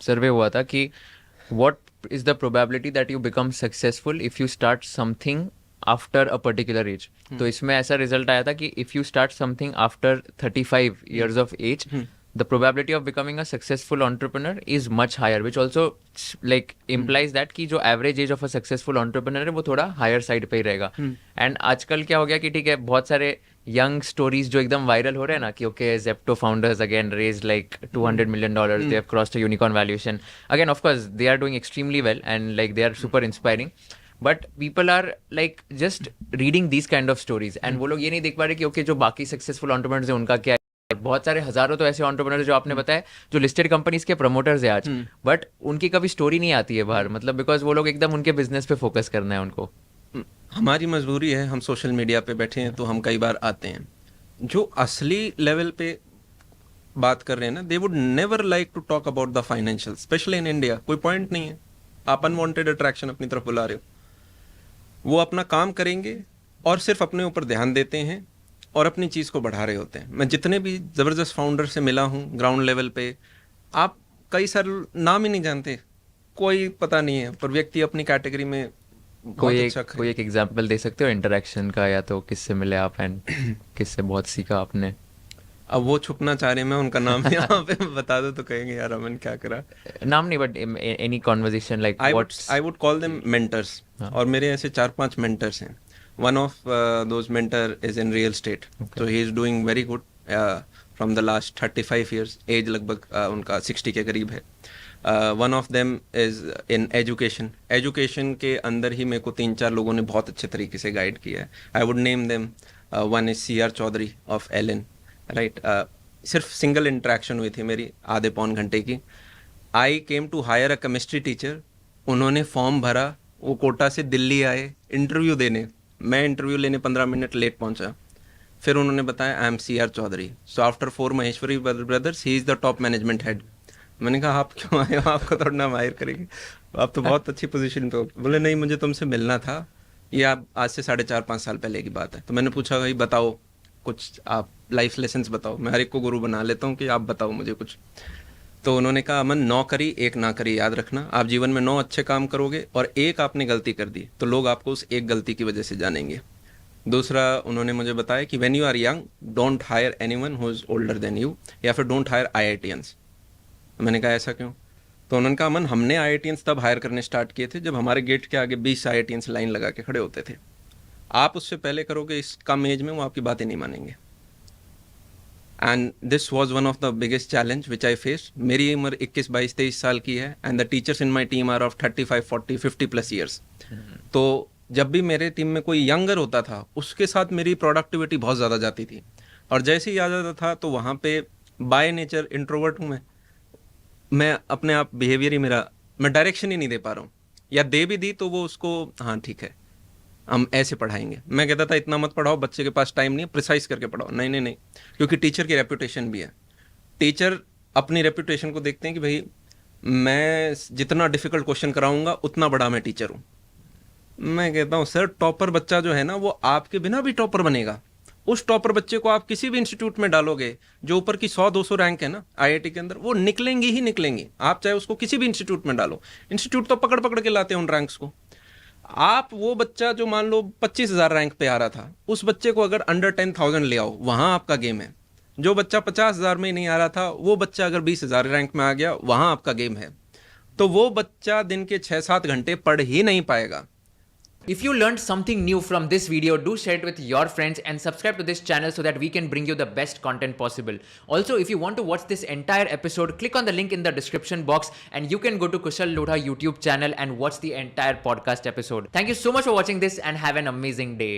सर्वे हुआ था कि what is the probability that you become successful if you start something after a particular age. तो इसमें ऐसा रिजल्ट आया था कि if you start something after 35 years of age, the probability of becoming a successful entrepreneur is much higher, which also like implies that कि जो average age of a successful entrepreneur है वो थोड़ा higher side पे ही रहेगा. And आजकल क्या हो गया कि ठीक है बहुत सारे यंग स्टोरीज जो एकदम वायरल हो रहे हैं ना कि okay Zepto founders again raise like $200 million, they have crossed a unicorn valuation. Again of course they are doing extremely well and like they are super inspiring, but people are like just reading these kind of stories and वो लोग ये नहीं देख पा रहे कि okay जो बाकी सक्सेसफुल एंटरप्रेन्योर्स हैं उनका क्या है. बहुत सारे हजारों तो ऐसे एंटरप्रेन्योर्स जो आपने बताया जो लिस्टेड कंपनीज के प्रमोटर्स है आज, बट उनकी कभी स्टोरी नहीं आती है बाहर, मतलब बिकॉज वो लोग एकदम उनके बिजनेस पे फोकस करना है उनको. हमारी मजबूरी है, हम सोशल मीडिया पे बैठे हैं तो हम कई बार आते हैं. जो असली लेवल पे बात कर रहे हैं ना, they would never like to talk about the financial, specially in India. कोई पॉइंट नहीं है, आप अनवांटेड अट्रैक्शन अपनी तरफ बुला रहे हो. वो अपना काम करेंगे और सिर्फ अपने ऊपर ध्यान देते हैं और अपनी चीज़ को बढ़ा रहे होते हैं. मैं जितने भी ज़बरदस्त फाउंडर से मिला हूँ ग्राउंड लेवल पे, आप कई सारे नाम ही नहीं जानते, कोई पता नहीं है, पर व्यक्ति अपनी कैटेगरी में कोई एक एग्जांपल दे सकते हो इंटरेक्शन का, या तो किससे मिले आप एंड किससे बहुत सीखा आपने? अब वो छुपना चाह रहे हैं, मैं उनका नाम यहाँ पे बता दो तो कहेंगे यार अमन क्या करा. नाम नहीं, but any conversation like I would call them mentors. और मेरे ऐसे 4-5 मेंटर्स हैं. One of those mentor is in real estate, तो he is doing very good from the last 35 years. As लगभग उनका 60 के करीब है. One of them is in education के अंदर ही मेरे को 3-4 लोगों ने बहुत अच्छे तरीके से गाइड किया है. I would name them. One is CR Chaudhary of Allen, right. सिर्फ सिंगल इंट्रैक्शन हुई थी मेरी आधे पौन घंटे की. I came to hire a chemistry teacher. उन्होंने फॉर्म भरा, वो कोटा से दिल्ली आए इंटरव्यू देने. मैं इंटरव्यू लेने 15 मिनट लेट पहुंचा. फिर उन्होंने बताया I am CR Chaudhary, so after 4 Maheshwari brothers he is the top management head. मैंने कहा आप क्यों आए हो, आपको थोड़ा ना हायर करेंगे, आप तो बहुत अच्छी पोजीशन पे हो. बोले नहीं मुझे तुमसे मिलना था, ये आप आज से 4.5-5 साल पहले की बात है. तो मैंने पूछा भाई बताओ कुछ, आप लाइफ लेसन्स बताओ, मैं हर एक को गुरु बना लेता हूँ कि आप बताओ मुझे कुछ. तो उन्होंने कहा अमन 9 करी 1 ना करी याद रखना. आप जीवन में 9 अच्छे काम करोगे और 1 आपने गलती कर दी तो लोग आपको उस 1 गलती की वजह से जानेंगे. दूसरा उन्होंने मुझे बताया कि when you are young don't hire anyone who is older than you, या फिर डोंट हायर IITians. मैंने कहा ऐसा क्यों? तो उन्होंने कहा अमन हमने IITians तब हायर करने स्टार्ट किए थे जब हमारे गेट के आगे 20 IITians लाइन लगा के खड़े होते थे. आप उससे पहले करोगे इस कम एज में, वो आपकी बातें नहीं मानेंगे. And this was one of the biggest challenge which I face. मेरी उम्र 21-22-23 साल की है and the teachers in my team are of 35, 40, 50+ years. तो जब भी मेरे टीम में कोई यंगर होता था उसके साथ मेरी प्रोडक्टिविटी बहुत ज़्यादा जाती थी. और जैसे ही आ जाता था तो वहाँ पे बाय नेचर इंट्रोवर्ट हूँ मैं अपने आप बिहेवियर ही मेरा, मैं डायरेक्शन ही नहीं दे पा रहा हूँ, या दे भी दी तो वो उसको हाँ ठीक है हम ऐसे पढ़ाएंगे. मैं कहता था इतना मत पढ़ाओ, बच्चे के पास टाइम नहीं है, प्रिसाइज करके पढ़ाओ. नहीं नहीं नहीं, क्योंकि टीचर की रेपुटेशन भी है. टीचर अपनी रेपुटेशन को देखते हैं कि भाई मैं जितना डिफिकल्ट क्वेश्चन कराऊंगा उतना बड़ा मैं टीचर हूँ. मैं कहता हूँ सर टॉपर बच्चा जो है ना वो आपके बिना भी टॉपर बनेगा. उस टॉपर बच्चे को आप किसी भी इंस्टीट्यूट में डालोगे जो ऊपर की 100-200 रैंक है ना IIT के अंदर, वो निकलेंगी ही निकलेंगी. आप चाहे उसको किसी भी इंस्टीट्यूट में डालो, इंस्टीट्यूट तो पकड़ पकड़ के लाते हैं उन रैंक्स को. आप वो बच्चा जो मान लो 25,000 रैंक पे आ रहा था, उस बच्चे को अगर अंडर 10,000 ले आओ, वहाँ आपका गेम है. जो बच्चा 50,000 में नहीं आ रहा था, वो बच्चा अगर 20,000 रैंक में आ गया, वहाँ आपका गेम है. तो वो बच्चा दिन के 6-7 घंटे पढ़ ही नहीं पाएगा. If you learned something new from this video, do share it with your friends and subscribe to this channel so that we can bring you the best content possible. Also, if you want to watch this entire episode, click on the link in the description box and you can go to Kushal Lodha YouTube channel and watch the entire podcast episode. Thank you so much for watching this and have an amazing day.